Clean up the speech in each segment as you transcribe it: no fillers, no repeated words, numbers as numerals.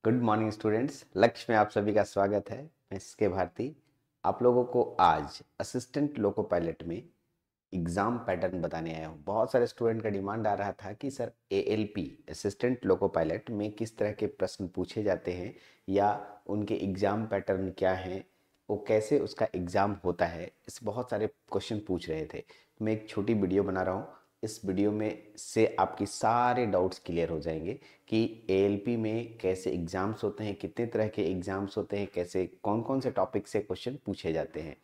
Good morning students. लक्ष्य में आप सभी का स्वागत है। मैं एसके भारती आप लोगों को आज असिस्टेंट लोको पायलट में एग्ज़ाम पैटर्न बताने आया हूँ। बहुत सारे स्टूडेंट का डिमांड आ रहा था कि sir ALP assistant loco pilot में किस तरह के प्रश्न पूछे जाते हैं या उनके एग्ज़ाम पैटर्न क्या हैं, वो कैसे उसका एग्ज़ाम होता है, इस बहुत सारे क्वेश्चन पूछ रहे थे। मैं एक छोटी वीडियो बना रहा हूँ। इस वीडियो में से आपकी सारे डाउट्स क्लियर हो जाएंगे कि एएलपी में कैसे एग्ज़ाम्स होते हैं, कितने तरह के एग्ज़ाम्स होते हैं, कैसे कौन कौन से टॉपिक से क्वेश्चन पूछे जाते हैं।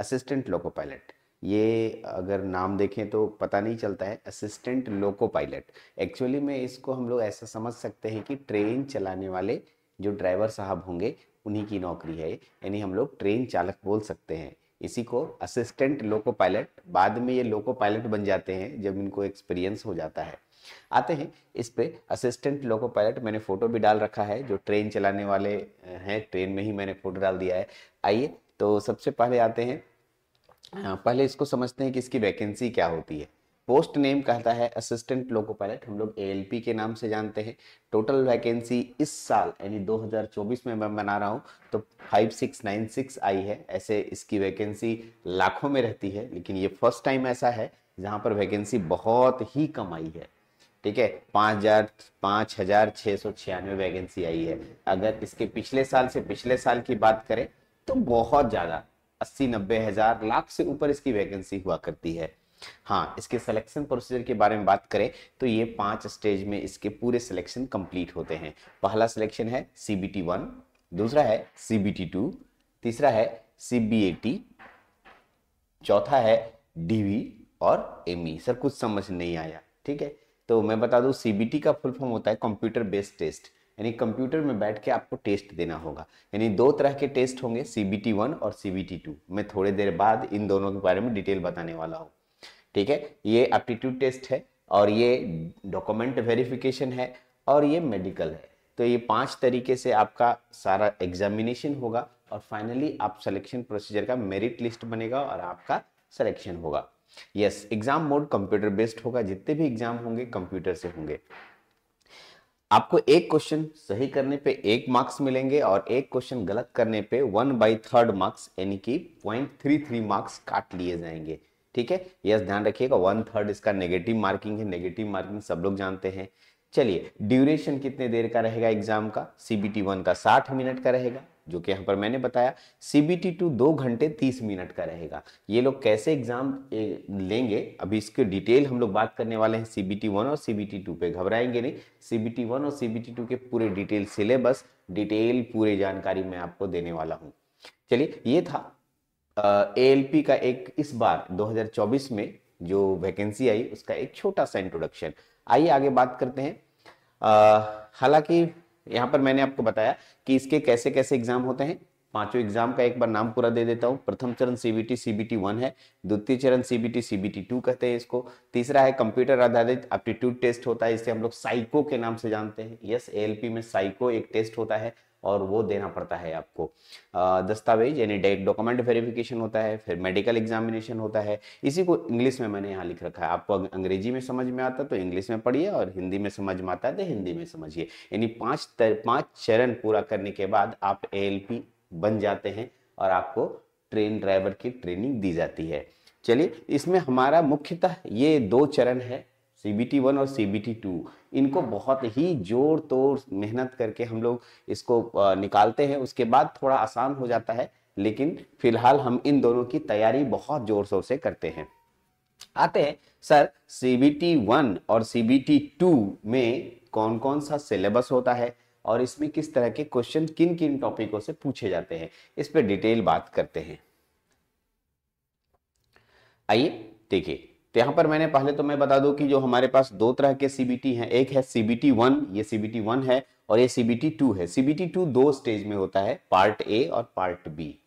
असिस्टेंट लोको पायलट, ये अगर नाम देखें तो पता नहीं चलता है। असिस्टेंट लोको पायलट एक्चुअली में इसको हम लोग ऐसा समझ सकते हैं कि ट्रेन चलाने वाले जो ड्राइवर साहब होंगे उन्हीं की नौकरी है, यानी हम लोग ट्रेन चालक बोल सकते हैं। इसी को असिस्टेंट लोको पायलट, बाद में ये लोको पायलट बन जाते हैं जब इनको एक्सपीरियंस हो जाता है। आते हैं इस पे असिस्टेंट लोको पायलट। मैंने फ़ोटो भी डाल रखा है, जो ट्रेन चलाने वाले हैं ट्रेन में ही मैंने फ़ोटो डाल दिया है। आइए तो सबसे पहले आते हैं, पहले इसको समझते हैं कि इसकी वैकेंसी क्या होती है। पोस्ट नेम कहता है असिस्टेंट लोको पायलट, हम लोग एएलपी के नाम से जानते हैं। टोटल वैकेंसी इस साल यानी 2024 में मैं बना रहा हूँ तो 5696 आई है। ऐसे इसकी वैकेंसी लाखों में रहती है, लेकिन ये फर्स्ट टाइम ऐसा है जहाँ पर वैकेंसी बहुत ही कम आई है। ठीक है, 5,696 वैकेंसी आई है। अगर इसके पिछले साल की बात करें तो बहुत ज़्यादा 80-90 हज़ार लाख से ऊपर इसकी वैकेंसी हुआ करती है। हाँ, इसके सिलेक्शन प्रोसीजर के बारे में बात करें तो ये 5 स्टेज में इसके पूरे सिलेक्शन कंप्लीट होते हैं। पहला सिलेक्शन है CBT 1, दूसरा है CBT 2, तीसरा है CBAT, चौथा है DV और ME। सर कुछ समझ नहीं आया, ठीक है तो मैं बता दूं CBT का फुल फॉर्म होता है कंप्यूटर बेस्ड टेस्ट, यानी कंप्यूटर में बैठ के आपको टेस्ट देना होगा। यानी दो तरह के टेस्ट होंगे, CBT 1 और CBT 2। मैं थोड़ी देर बाद इन दोनों के बारे में डिटेल बताने वाला हूँ। ठीक है, ये एप्टीट्यूड टेस्ट है और ये डॉक्यूमेंट वेरिफिकेशन है और ये मेडिकल है। तो ये 5 तरीके से आपका सारा एग्जामिनेशन होगा और फाइनली आप सिलेक्शन प्रोसीजर का मेरिट लिस्ट बनेगा और आपका सिलेक्शन होगा। Yes, exam mode computer based होगा, जितने भी एग्जाम होंगे कंप्यूटर से होंगे। आपको एक क्वेश्चन सही करने पे 1 मार्क्स मिलेंगे और एक क्वेश्चन गलत करने पे 1/3 मार्क्स यानी कि 0.33 मार्क्स काट लिए जाएंगे। ठीक है, यस ध्यान रखिएगा। 1/3 इसका नेगेटिव मार्किंग है। नेगेटिव मार्किंग सब लोग जानते हैं। चलिए, ड्यूरेशन कितने देर का रहेगा एग्जाम का? CBT 1 का 60 मिनट का रहेगा, जो कि यहाँ पर मैंने बताया। CBT 2 2 घंटे 30 मिनट का रहेगा। ये लोग कैसे एग्जाम लेंगे, अभी इसके डिटेल हम लोग बात करने वाले हैं। CBT 1 और CBT 2 पे घबराएंगे नहीं। CBT 1 और CBT 2 के पूरे डिटेल सिलेबस, डिटेल पूरी जानकारी मैं आपको देने वाला हूँ। चलिए, ये था ALP का एक इस बार 2024 में जो वैकेंसी आई उसका एक छोटा सा इंट्रोडक्शन। आइए आगे बात करते हैं। हालांकि यहाँ पर मैंने आपको बताया कि इसके कैसे कैसे एग्जाम होते हैं। पांचों एग्जाम का एक बार नाम पूरा दे देता हूँ। प्रथम चरण CBT 1 है, द्वितीय चरण CBT 2 कहते हैं इसको, तीसरा है कंप्यूटर आधारित एप्टीट्यूड टेस्ट होता है, इसे हम लोग साइको के नाम से जानते हैं। यस, ALP में साइको एक टेस्ट होता है और वो देना पड़ता है आपको। दस्तावेज यानी डॉक्यूमेंट वेरिफिकेशन होता है, फिर मेडिकल एग्जामिनेशन होता है। इसी को इंग्लिश में मैंने यहाँ लिख रखा है। आपको अंग्रेजी में समझ में आता तो इंग्लिश में पढ़िए और हिंदी में समझ में आता है तो हिंदी में समझिए। यानी 5 चरण पूरा करने के बाद आप ALP बन जाते हैं और आपको ट्रेन ड्राइवर की ट्रेनिंग दी जाती है। चलिए, इसमें हमारा मुख्यतः ये 2 चरण है, CBT 1 और CBT 2। इनको बहुत ही जोर तोड़ मेहनत करके हम लोग इसको निकालते हैं। उसके बाद थोड़ा आसान हो जाता है, लेकिन फिलहाल हम इन दोनों की तैयारी बहुत जोर शोर से करते हैं। आते हैं सर, CBT 1 और CBT 2 में कौन कौन सा सिलेबस होता है और इसमें किस तरह के क्वेश्चन किन किन टॉपिकों से पूछे जाते हैं, इस पे डिटेल बात करते हैं। आइए देखिए, तो यहाँ पर मैंने पहले तो मैं बता दूं कि जो हमारे पास 2 तरह के CBT हैं, एक है CBT 1, ये CBT 1 है, और ये CBT 2 है। CBT 2 2 स्टेज में होता है, पार्ट A और पार्ट B।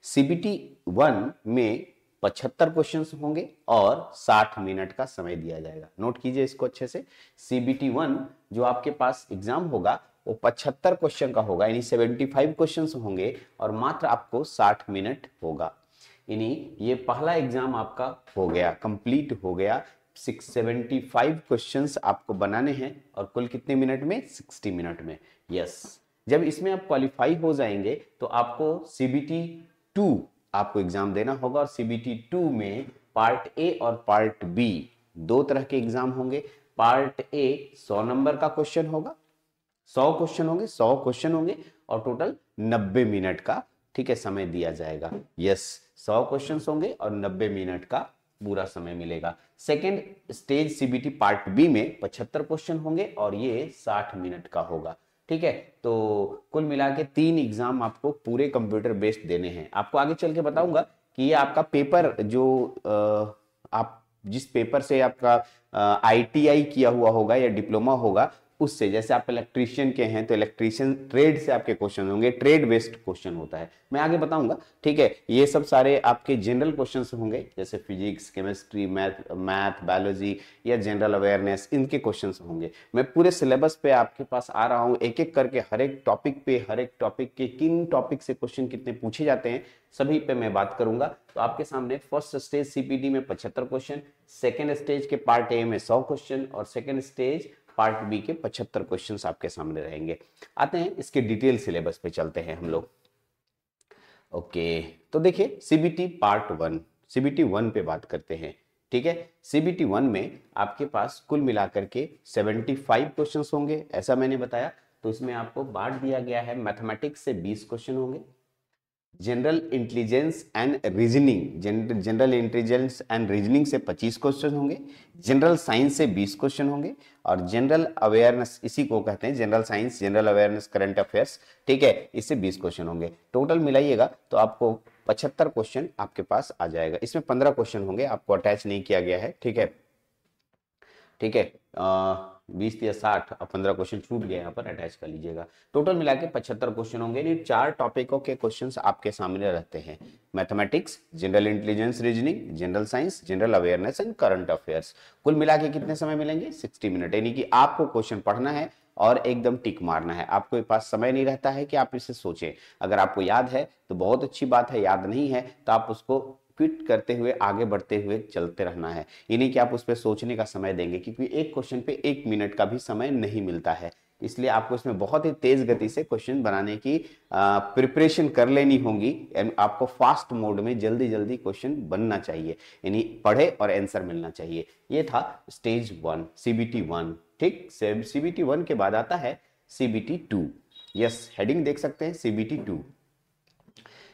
CBT 1 में 75 क्वेश्चंस होंगे और 60 मिनट का समय दिया जाएगा। नोट कीजिए इसको अच्छे से। CBT 1 जो आपके पास एग्जाम होगा वो 75 क्वेश्चन का होगा, यानी 75 क्वेश्चंस होंगे और मात्र आपको 60 मिनट होगा। यानी ये पहला एग्जाम आपका हो गया, कंप्लीट हो गया। 675 क्वेश्चंस आपको बनाने हैं और कुल कितने मिनट में? 60 मिनट में। यस, जब इसमें आप क्वालिफाई हो जाएंगे तो आपको CBT 2 आपको एग्जाम देना होगा, और CBT 2 में पार्ट ए और पार्ट बी दो तरह के एग्जाम होंगे। पार्ट ए 100 नंबर का क्वेश्चन होगा, 100 क्वेश्चन होंगे, 100 क्वेश्चन होंगे और टोटल 90 मिनट का, ठीक है, समय दिया जाएगा। यस, 100 क्वेश्चन होंगे और 90 मिनट का पूरा समय मिलेगा। Second stage CBT part B में 75 क्वेश्चन होंगे और ये 60 मिनट का होगा, ठीक है। तो कुल मिला के 3 एग्जाम आपको पूरे कंप्यूटर बेस्ड देने हैं। आपको आगे चल के बताऊंगा कि ये आपका पेपर जो आप जिस पेपर से आपका ITI किया हुआ होगा या डिप्लोमा होगा, उससे, जैसे आप इलेक्ट्रीशियन के हैं तो इलेक्ट्रीशियन ट्रेड से आपके क्वेश्चन होंगे, ट्रेड बेस्ड क्वेश्चन होता है, मैं आगे बताऊंगा, ठीक है। ये सब सारे आपके जनरल क्वेश्चंस होंगे, जैसे फिजिक्स, केमिस्ट्री, मैथ, बायोलॉजी या जनरल अवेयरनेस, इनके क्वेश्चंस होंगे। मैं पूरे सिलेबस पे आपके पास आ रहा हूं, एक एक करके हर एक टॉपिक पे, हर एक टॉपिक के किन टॉपिक से क्वेश्चन कितने पूछे जाते हैं सभी पे मैं बात करूंगा। तो आपके सामने फर्स्ट स्टेज CPT में 75 क्वेश्चन, सेकेंड स्टेज के पार्ट ए में 100 क्वेश्चन और सेकेंड स्टेज पार्ट बी के 75 क्वेश्चंस आपके सामने रहेंगे। आते हैं इसके डिटेल सिलेबस पे, चलते हैं हम लोग। ओके, तो देखिए CBT पार्ट 1, CBT 1 पे बात करते हैं, ठीक है। CBT 1 में आपके पास कुल मिलाकर के 75 क्वेश्चंस होंगे, ऐसा मैंने बताया। तो इसमें आपको बांट दिया गया है, मैथमेटिक्स से 20 क्वेश्चन होंगे, general intelligence and reasoning, general intelligence and reasoning से 25 क्वेश्चन होंगे, जनरल साइंस से 20 क्वेश्चन होंगे और जनरल अवेयरनेस, इसी को कहते हैं general science, general awareness, current affairs, ठीक है, इससे 20 क्वेश्चन होंगे। टोटल मिलाइएगा तो आपको 75 क्वेश्चन आपके पास आ जाएगा। इसमें 15 क्वेश्चन होंगे, आपको अटैच नहीं किया गया है, ठीक है, ठीक है। 20 या 60 और 15 क्वेश्चन छूट गए, यहाँ पर अटैच कर लीजिएगा। टोटल मिला के 75 क्वेश्चन होंगे। ये 4 टॉपिकों के क्वेश्चंस आपके सामने रहते हैं, mathematics, general intelligence reasoning, general science, general awareness and current affairs. कुल मिला के कितने समय मिलेंगे? 60 मिनट, यानी कि आपको क्वेश्चन पढ़ना है और एकदम टिक मारना है। आपके पास समय नहीं रहता है कि आप इसे सोचें। अगर आपको याद है तो बहुत अच्छी बात है, याद नहीं है तो आप उसको फिट करते हुए आगे बढ़ते हुए चलते रहना है। ये नहीं कि आप उस पर सोचने का समय देंगे, क्योंकि एक क्वेश्चन पे 1 मिनट का भी समय नहीं मिलता है। इसलिए आपको इसमें बहुत ही तेज गति से क्वेश्चन बनाने की प्रिपरेशन कर लेनी होगी। आपको फास्ट मोड में जल्दी जल्दी क्वेश्चन बनना चाहिए, यानी पढ़े और आंसर मिलना चाहिए। ये था स्टेज 1, CBT 1, ठीक। CBT 1 के बाद आता है CBT 2। यस, हेडिंग देख सकते हैं, CBT 2।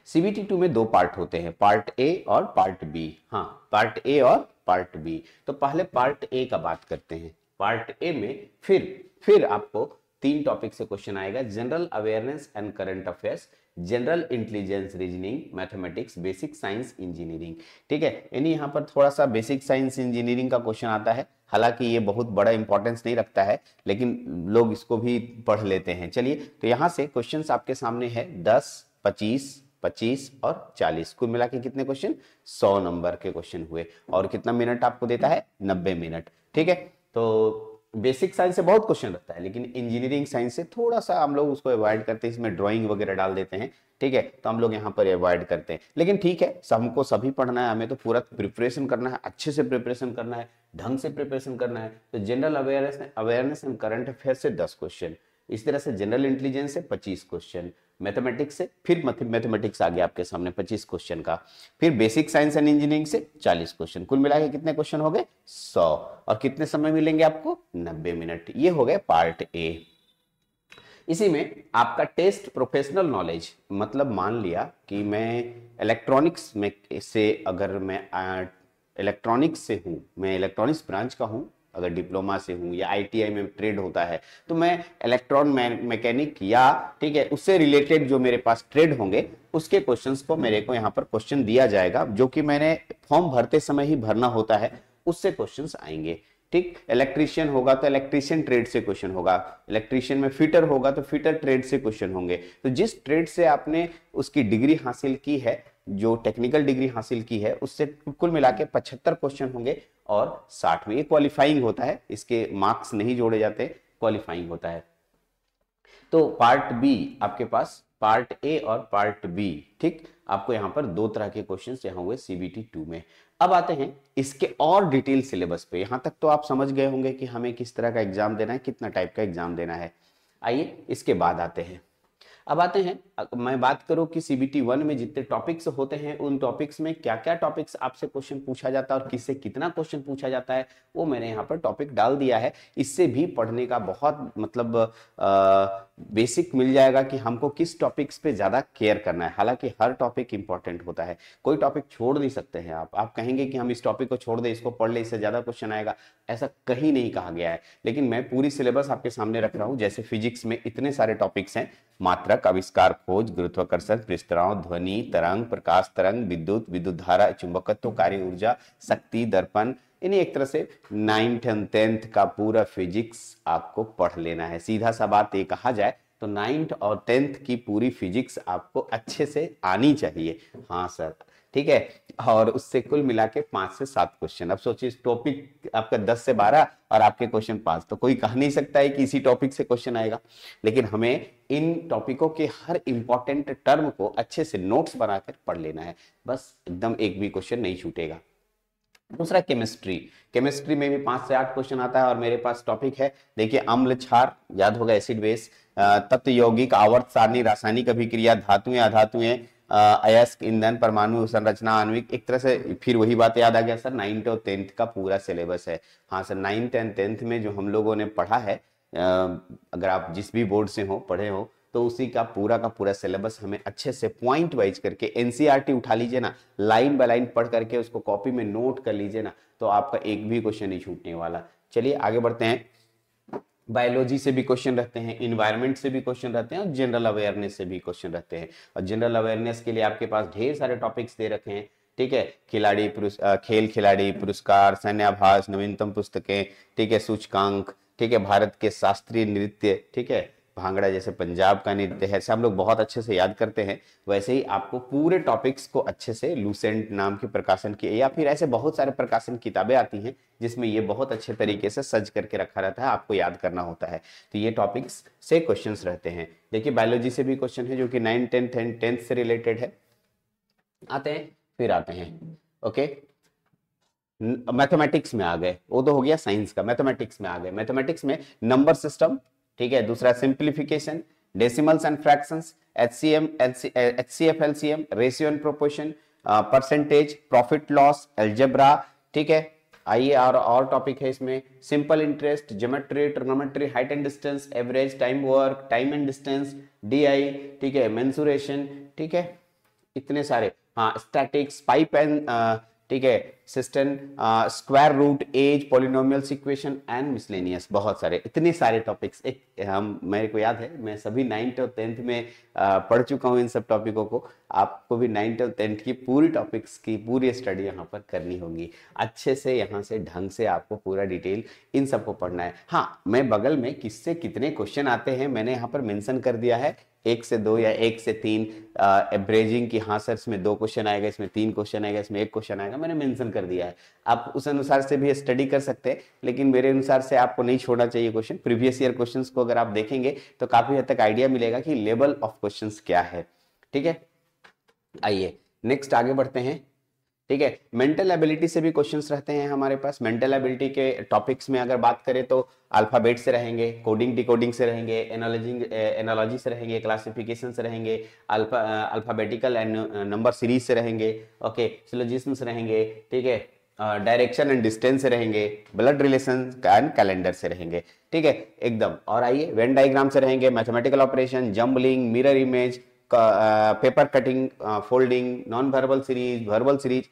CBT 2 में 2 पार्ट होते हैं, पार्ट ए और पार्ट बी। हाँ, पार्ट ए और पार्ट बी। तो पहले पार्ट ए का बात करते हैं। पार्ट ए में फिर आपको 3 टॉपिक से क्वेश्चन आएगा, general awareness and current affairs, general intelligence reasoning, mathematics, basic science engineering, ठीक है। यानी यहाँ पर थोड़ा सा बेसिक साइंस इंजीनियरिंग का क्वेश्चन आता है, हालांकि ये बहुत बड़ा इंपॉर्टेंस नहीं रखता है, लेकिन लोग इसको भी पढ़ लेते हैं। चलिए, तो यहाँ से क्वेश्चंस आपके सामने है 10, 25 और 40, कुल मिला के कितने क्वेश्चन? 100 नंबर के क्वेश्चन हुए। और कितना मिनट आपको देता है? 90 मिनट, ठीक है। तो बेसिक साइंस से बहुत क्वेश्चन रहता है, लेकिन इंजीनियरिंग साइंस से थोड़ा सा हम लोग उसको अवॉइड करते हैं, इसमें ड्राइंग वगैरह डाल देते हैं, ठीक है, तो हम लोग यहाँ पर अवॉइड करते हैं। लेकिन ठीक है, हमको सभी पढ़ना है, हमें तो पूरा प्रिपरेशन करना है, अच्छे से प्रिपरेशन करना है, ढंग से प्रिपरेशन करना है। तो general awareness and current affair से 10 क्वेश्चन, इस तरह से जनरल इंटेलिजेंस से 25 क्वेश्चन, मैथमेटिक्स से फिर मैथमेटिक्स आ गया आपके सामने 25 क्वेश्चन का, फिर बेसिक साइंस एंड इंजीनियरिंग से 40 क्वेश्चन, कुल मिला के कितने क्वेश्चन हो गए? 100। और कितने समय मिलेंगे आपको? 90 मिनट। ये हो गए पार्ट ए। इसी में आपका टेस्ट प्रोफेशनल नॉलेज, मतलब मान लिया कि मैं इलेक्ट्रॉनिक्स में से, अगर मैं इलेक्ट्रॉनिक्स से हूं, मैं इलेक्ट्रॉनिक्स ब्रांच का हूं, अगर डिप्लोमा से हूं या ITI में ट्रेड होता है, तो मैं इलेक्ट्रॉन मैकेनिक या, ठीक है, उससे रिलेटेड जो मेरे पास ट्रेड होंगे उसके क्वेश्चंस को मेरे को यहाँ पर क्वेश्चन दिया जाएगा, जो कि मैंने फॉर्म भरते समय ही भरना होता है, उससे क्वेश्चंस आएंगे, ठीक। इलेक्ट्रीशियन होगा तो इलेक्ट्रीशियन ट्रेड से क्वेश्चन होगा, इलेक्ट्रीशियन में फिटर होगा तो फिटर ट्रेड से क्वेश्चन होंगे। तो जिस ट्रेड से आपने उसकी डिग्री हासिल की है, जो टेक्निकल डिग्री हासिल की है, उससे कुल मिला के 75 क्वेश्चन होंगे और 60 में ये क्वालिफाइंग होता है, इसके मार्क्स नहीं जोड़े जाते, क्वालिफाइंग होता है। तो पार्ट बी आपके पास, पार्ट ए और पार्ट बी, ठीक। आपको यहाँ पर 2 तरह के क्वेश्चंस यहाँ हुए CBT 2 में। अब आते हैं इसके और डिटेल सिलेबस पे। यहां तक तो आप समझ गए होंगे कि हमें किस तरह का एग्जाम देना है, कितना टाइप का एग्जाम देना है। आइए इसके बाद आते हैं। अब आते हैं, मैं बात करूं कि सीबीटी 1 में जितने टॉपिक्स होते हैं उन टॉपिक्स में क्या क्या टॉपिक्स आपसे क्वेश्चन पूछा जाता है और किससे कितना क्वेश्चन पूछा जाता है, वो मैंने यहाँ पर टॉपिक डाल दिया है। इससे भी पढ़ने का बहुत मतलब बेसिक मिल जाएगा कि हमको किस टॉपिक्स पे ज्यादा केयर करना है। हालांकि हर टॉपिक इंपॉर्टेंट होता है, कोई टॉपिक छोड़ नहीं सकते हैं आप कहेंगे कि हम इस टॉपिक को छोड़ दें, इसको पढ़ ले, इससे ज्यादा क्वेश्चन आएगा, ऐसा कहीं नहीं कहा गया है। लेकिन मैं पूरी सिलेबस आपके सामने रख रहा हूं। जैसे फिजिक्स में इतने सारे टॉपिक्स हैं, मात्रक, आविष्कार, खोज, गुरुत्वाकर्षण, पृष्ठतनाव, ध्वनि तरंग, प्रकाश तरंग, विद्युत, विद्युत धारा, चुंबकत्व, कार्य ऊर्जा, शक्ति, दर्पण, इन्हीं एक तरह से 9th और 10th का पूरा फिजिक्स आपको पढ़ लेना है। सीधा सा बात ये कहा जाए तो 9th और 10th की पूरी फिजिक्स आपको अच्छे से आनी चाहिए। हाँ सर, ठीक है। और उससे कुल मिला के 5 से 7 क्वेश्चन। अब सोचिए टॉपिक आपका 10 से 12 और आपके क्वेश्चन 5, तो कोई कह नहीं सकता है कि इसी टॉपिक से क्वेश्चन आएगा। लेकिन हमें इन टॉपिकों के हर इंपॉर्टेंट टर्म को अच्छे से नोट्स बनाकर पढ़ लेना है, बस एकदम एक भी क्वेश्चन नहीं छूटेगा। दूसरा केमिस्ट्री, केमिस्ट्री में भी 5 से 8 क्वेश्चन आता है और मेरे पास टॉपिक है, देखिए अम्ल क्षार, याद होगा एसिड बेस, तत्व यौगिक, आवर्त सारणी, रासायनिक अभिक्रिया, धातुएं अधातुएं, अयस्क, ईंधन, परमाणु संरचना, आणविक, एक तरह से फिर वही बात याद आ गया सर, 9th और 10th का पूरा सिलेबस है। हाँ सर, 9th एंड 10th में जो हम लोगों ने पढ़ा है, अगर आप जिस भी बोर्ड से हो पढ़े हो तो उसी का पूरा सिलेबस हमें अच्छे से पॉइंट वाइज करके, एनसीईआरटी उठा लीजिए ना, लाइन बाय लाइन पढ़ करके उसको कॉपी में नोट कर लीजिए ना, तो आपका एक भी क्वेश्चन नहीं छूटने वाला। चलिए आगे बढ़ते हैं। बायोलॉजी से भी क्वेश्चन रहते हैं, इन्वायरमेंट से भी क्वेश्चन रहते हैं और जनरल अवेयरनेस से भी क्वेश्चन रहते हैं। और जनरल अवेयरनेस के लिए आपके पास ढेर सारे टॉपिक्स दे रखे हैं, ठीक है। खेल खिलाड़ी पुरस्कार, सैन्याभास, नवीनतम पुस्तकें, ठीक है, सूचकांक, ठीक है, भारत के शास्त्रीय नृत्य, ठीक है, भांगड़ा जैसे पंजाब का नृत्य है, ऐसे हम लोग बहुत अच्छे से याद करते हैं। वैसे ही आपको पूरे टॉपिक्स को अच्छे से, लूसेंट नाम के प्रकाशन की या फिर ऐसे बहुत सारे प्रकाशन किताबें आती हैं जिसमें ये बहुत अच्छे तरीके से सज करके रखा रहता है, आपको याद करना होता है। तो ये टॉपिक्स से क्वेश्चंस रहते हैं। देखिए बायोलॉजी से भी क्वेश्चन है जो कि 9th 10th एंड 10th से रिलेटेड है। आते हैं ओके, मैथमेटिक्स में आ गए, वो तो हो गया साइंस का, मैथमेटिक्स में आ गए। मैथमेटिक्स में नंबर सिस्टम, ठीक है, दूसरा simplification, decimals and fractions, HCM, HCF, LCM, ratio and proportion, percentage, profit loss, algebra, ठीक है। आइए और टॉपिक है इसमें, simple interest, geometry, trigonometry, height and distance, average, time work, time and distance, DI, ठीक है, मेंसुरेशन, ठीक है, इतने सारे। हाँ, स्टैटिक्स, पाइप एंड, ठीक है, cistern, square root, age, polynomials equation and miscellaneous, बहुत सारे, इतने सारे टॉपिक्स। मेरे को याद है मैं सभी 9th और 10th में पढ़ चुका हूँ इन सब टॉपिकों को। आपको भी 9th और 10th की पूरी टॉपिक्स की पूरी स्टडी यहाँ पर करनी होगी, अच्छे से यहाँ से ढंग से आपको पूरा डिटेल इन सबको पढ़ना है। हाँ, मैं बगल में किससे कितने क्वेश्चन आते हैं मैंने यहाँ पर मेंशन कर दिया है, 1 से 2 या 1 से 3 एवरेजिंग की। हाँ सर, इसमें 2 क्वेश्चन आएगा, इसमें 3 क्वेश्चन आएगा, इसमें 1 क्वेश्चन आएगा, मैंने मेंशन कर दिया है। आप उस अनुसार से भी स्टडी कर सकते हैं, लेकिन मेरे अनुसार से आपको नहीं छोड़ना चाहिए क्वेश्चन। प्रीवियस ईयर क्वेश्चंस को अगर आप देखेंगे तो काफी हद तक आइडिया मिलेगा कि लेवल ऑफ क्वेश्चंस क्या है, ठीक है। आइए नेक्स्ट आगे बढ़ते हैं, ठीक है। मेंटल एबिलिटी से भी क्वेश्चंस रहते हैं हमारे पास। मेंटल एबिलिटी के टॉपिक्स में अगर बात करें तो अल्फाबेट से रहेंगे, कोडिंग डिकोडिंग से रहेंगे, एनालॉजी से रहेंगे, क्लासिफिकेशन से रहेंगे, अल्फाबेटिकल एंड नंबर सीरीज से रहेंगे, ओके, सिलोजिज्म से रहेंगे, ठीक है, डायरेक्शन एंड डिस्टेंस से रहेंगे, ब्लड रिलेशन एंड कैलेंडर से रहेंगे, ठीक है, एकदम। और आइए वेन डायग्राम से रहेंगे, mathematical operation, jumbling, mirror image, paper cutting, folding, non verbal series, verbal series,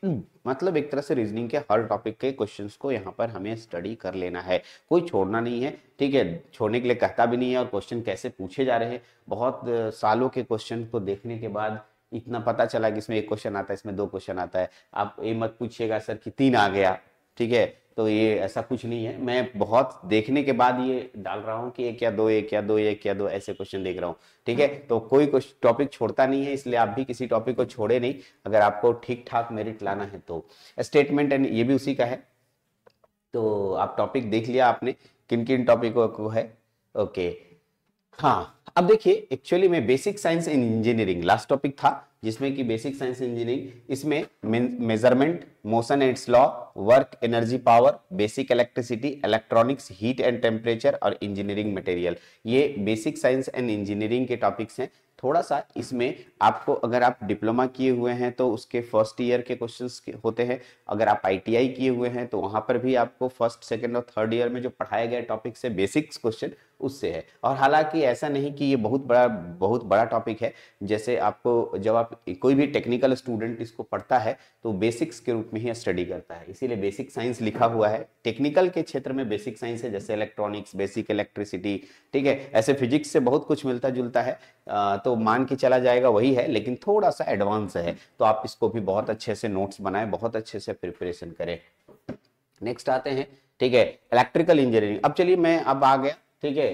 मतलब एक तरह से रीजनिंग के हर टॉपिक के क्वेश्चंस को यहाँ पर हमें स्टडी कर लेना है, कोई छोड़ना नहीं है, ठीक है। छोड़ने के लिए कहता भी नहीं है। और क्वेश्चन कैसे पूछे जा रहे हैं, बहुत सालों के क्वेश्चन को देखने के बाद इतना पता चला कि इसमें 1 क्वेश्चन आता है, इसमें 2 क्वेश्चन आता है। आप ये मत पूछिएगा सर कि 3 आ गया, ठीक है, तो ये ऐसा कुछ नहीं है। मैं बहुत देखने के बाद ये डाल रहा हूँ कि 1 या 2, 1 या 2, 1 या 2 ऐसे क्वेश्चन देख रहा हूँ, ठीक है। तो कोई टॉपिक छोड़ता नहीं है, इसलिए आप भी किसी टॉपिक को छोड़े नहीं, अगर आपको ठीक ठाक मेरिट लाना है तो। स्टेटमेंट एंड ये भी उसी का है। तो आप टॉपिक देख लिया आपने किन किन टॉपिकों को है, ओके। हाँ, अब देखिए एक्चुअली में बेसिक साइंस इन इंजीनियरिंग लास्ट टॉपिक था, जिसमें कि बेसिक साइंस इंजीनियरिंग, इसमें measurement, motion and law, work, energy power, basic electricity, electronics, heat and temperature और इंजीनियरिंग मटेरियल, ये बेसिक साइंस एंड इंजीनियरिंग के टॉपिक्स हैं। थोड़ा सा इसमें आपको, अगर आप डिप्लोमा किए हुए हैं तो उसके फर्स्ट ईयर के क्वेश्चंस होते हैं, अगर आप आईटीआई किए हुए हैं तो वहां पर भी आपको फर्स्ट सेकंड और थर्ड ईयर में जो पढ़ाए गए टॉपिक से बेसिक्स क्वेश्चन उससे है। और हालांकि ऐसा नहीं कि ये बहुत बड़ा टॉपिक है, जैसे आपको जब आप कोई भी टेक्निकल स्टूडेंट इसको पढ़ता है तो बेसिक्स के रूप में ही स्टडी करता है, इसीलिए बेसिक साइंस लिखा हुआ है। टेक्निकल के क्षेत्र में बेसिक साइंस है, जैसे इलेक्ट्रॉनिक्स, बेसिक इलेक्ट्रिसिटी, ठीक है, ऐसे फिजिक्स से बहुत कुछ मिलता जुलता है, तो मान के चला जाएगा वही है, लेकिन थोड़ा सा एडवांस है, तो आप इसको भी बहुत अच्छे से नोट्स बनाएं, बहुत अच्छे से प्रिपरेशन करें। नेक्स्ट आते हैं, ठीक है, इलेक्ट्रिकल इंजीनियरिंग। अब चलिए मैं अब आ गया, ठीक है,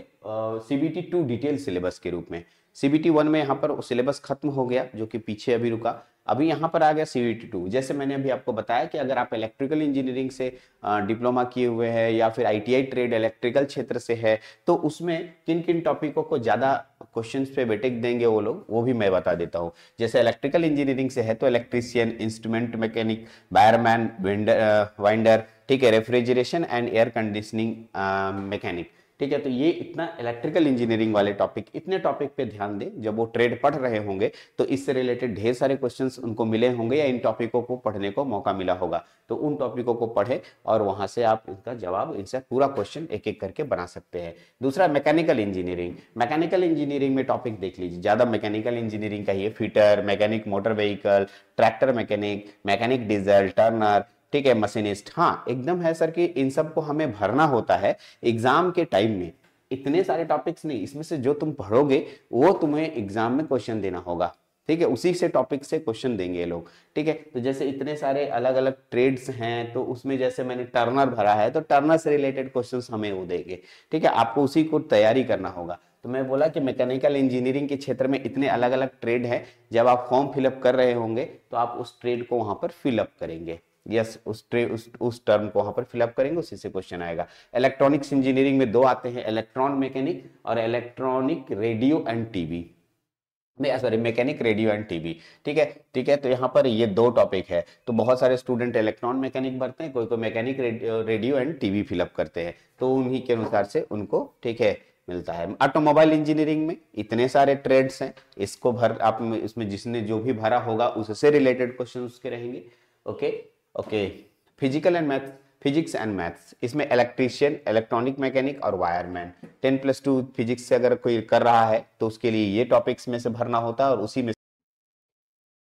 सीबीटी 2 डिटेल सिलेबस के रूप में। सीबीटी 1 में यहाँ पर सिलेबस खत्म हो गया जो कि पीछे अभी रुका, अभी यहाँ पर आ गया सीबीटी 2। जैसे मैंने अभी आपको बताया कि अगर आप इलेक्ट्रिकल इंजीनियरिंग से डिप्लोमा किए हुए हैं या फिर आईटीआई ट्रेड इलेक्ट्रिकल क्षेत्र से है, तो उसमें किन किन टॉपिकों को ज्यादा क्वेश्चंस पे वेटेज देंगे वो लोग, वो भी मैं बता देता हूँ। जैसे इलेक्ट्रिकल इंजीनियरिंग से है तो electrician, instrument mechanic, wireman, winder, ठीक है, refrigeration and air conditioning mechanic, ठीक है। तो ये इतना इलेक्ट्रिकल इंजीनियरिंग वाले टॉपिक, इतने टॉपिक पे ध्यान दें, जब वो ट्रेड पढ़ रहे होंगे तो इससे रिलेटेड ढेर सारे क्वेश्चंस उनको मिले होंगे या इन टॉपिकों को पढ़ने को मौका मिला होगा, तो उन टॉपिकों को पढ़े और वहां से आप इनका जवाब, इनसे पूरा क्वेश्चन एक एक करके बना सकते हैं। दूसरा मैकेनिकल इंजीनियरिंग। मैकेनिकल इंजीनियरिंग में टॉपिक देख लीजिए, ज्यादा मैकेनिकल इंजीनियरिंग का ही है, fitter, mechanic motor vehicle, tractor mechanic, mechanic diesel, Turner, ठीक है, मशीनिस्ट। हाँ एकदम है सर कि इन सब को हमें भरना होता है एग्जाम के टाइम में, इतने सारे टॉपिक्स नहीं, इसमें से जो तुम पढ़ोगे वो तुम्हें एग्जाम में क्वेश्चन देना होगा, ठीक है, उसी से टॉपिक से क्वेश्चन देंगे ये लोग, ठीक है। तो जैसे इतने सारे अलग अलग ट्रेड्स हैं, तो उसमें जैसे मैंने टर्नर भरा है तो टर्नर से रिलेटेड क्वेश्चंस हमें वो देंगे, ठीक है, आपको उसी को तैयारी करना होगा। तो मैं बोला कि मैकेनिकल इंजीनियरिंग के क्षेत्र में इतने अलग अलग ट्रेड हैं, जब आप फॉर्म फिलअप कर रहे होंगे तो आप उस ट्रेड को वहां पर फिलअप करेंगे, यस उस टर्म को वहां पर फिलअप करेंगे, उसी से क्वेश्चन आएगा। इलेक्ट्रॉनिक्स इंजीनियरिंग में दो आते हैं, इलेक्ट्रॉन मैकेनिक और electronic radio and TV, sorry mechanic radio and TV, ठीक है, ठीक है। तो यहाँ पर ये दो टॉपिक है, तो बहुत सारे स्टूडेंट इलेक्ट्रॉन मैकेनिक भरते हैं, कोई कोई mechanic radio and TV fill up करते हैं, तो उन्हीं के अनुसार से उनको, ठीक है, मिलता है। ऑटोमोबाइल इंजीनियरिंग में इतने सारे ट्रेड्स हैं, इसको भर आप इसमें जिसने जो भी भरा होगा उससे रिलेटेड क्वेश्चन उसके रहेंगे, okay okay. Physical and maths, physics and maths, इसमें इलेक्ट्रीशियन, इलेक्ट्रॉनिक मैकेनिक और वायरमैन, 10+2 फिजिक्स से अगर कोई कर रहा है तो उसके लिए ये टॉपिक्स में से भरना होता है और उसी में।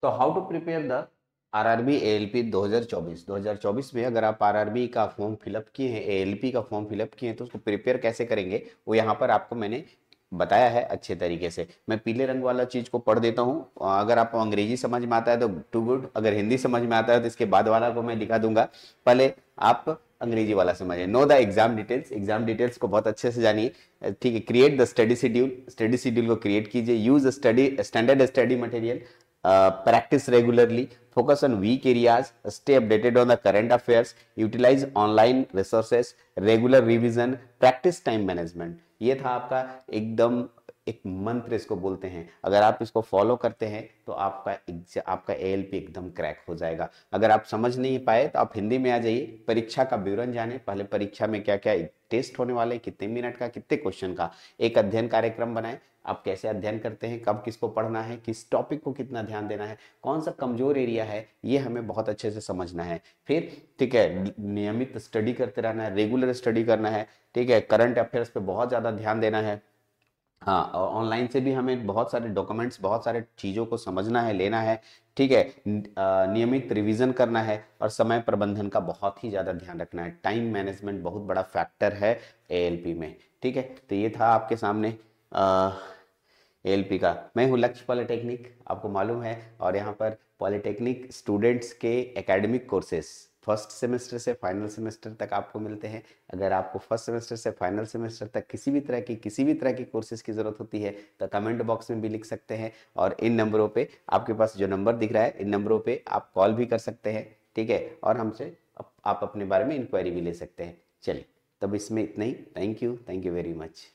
तो how to prepare the RRB ALP 2024 में अगर आप आरआरबी का फॉर्म फिलअप किए हैं, एएलपी का फॉर्म फिलअप किए हैं, तो उसको प्रिपेयर कैसे करेंगे वो यहाँ पर आपको मैंने बताया है अच्छे तरीके से। मैं पीले रंग वाला चीज को पढ़ देता हूँ, अगर आपको अंग्रेजी समझ में आता है तो टू गुड, अगर हिंदी समझ में आता है तो इसके बाद वाला को मैं लिखा दूंगा, पहले आप अंग्रेजी वाला समझिए। Know the exam details, exam details को बहुत अच्छे से जानिए, ठीक है। Create the study schedule, study schedule को क्रिएट कीजिए। Use study standard study material, practice regularly, focus on weak areas, stay updated on the current affairs, utilize online resources, regular revision, practice time management। ये था आपका एकदम एक मंत्र इसको बोलते हैं, अगर आप इसको फॉलो करते हैं तो आपका एएलपी एकदम क्रैक हो जाएगा। अगर आप समझ नहीं पाए तो आप हिंदी में आ जाइए, परीक्षा का विवरण जाने, पहले परीक्षा में क्या क्या टेस्ट होने वाले, कितने मिनट का, कितने क्वेश्चन का, एक अध्ययन कार्यक्रम बनाए, आप कैसे अध्ययन करते हैं, कब किसको पढ़ना है, किस टॉपिक को कितना ध्यान देना है, कौन सा कमजोर एरिया है, ये हमें बहुत अच्छे से समझना है। फिर ठीक है, नियमित स्टडी करते रहना है, रेगुलर स्टडी करना है, ठीक है, करंट अफेयर्स पे बहुत ज़्यादा ध्यान देना है। हाँ, और ऑनलाइन से भी हमें बहुत सारे डॉक्यूमेंट्स, बहुत सारे चीज़ों को समझना है, लेना है, ठीक है, नियमित रिवीजन करना है और समय प्रबंधन का बहुत ही ज़्यादा ध्यान रखना है। टाइम मैनेजमेंट बहुत बड़ा फैक्टर है एएलपी में, ठीक है। तो ये था आपके सामने एएलपी का। मैं हूँ लक्ष्य पॉलिटेक्निक, आपको मालूम है, और यहाँ पर पॉलिटेक्निक स्टूडेंट्स के एकेडमिक कोर्सेस फर्स्ट सेमेस्टर से फाइनल सेमेस्टर तक आपको मिलते हैं। अगर आपको फर्स्ट सेमेस्टर से फाइनल सेमेस्टर तक किसी भी तरह की कोर्सेज की ज़रूरत होती है तो कमेंट बॉक्स में भी लिख सकते हैं, और इन नंबरों पे, आपके पास जो नंबर दिख रहा है, इन नंबरों पे आप कॉल भी कर सकते हैं, ठीक है, और हमसे आप अपने बारे में इंक्वायरी भी ले सकते हैं। चलिए, तब इसमें इतना ही। Thank you very much.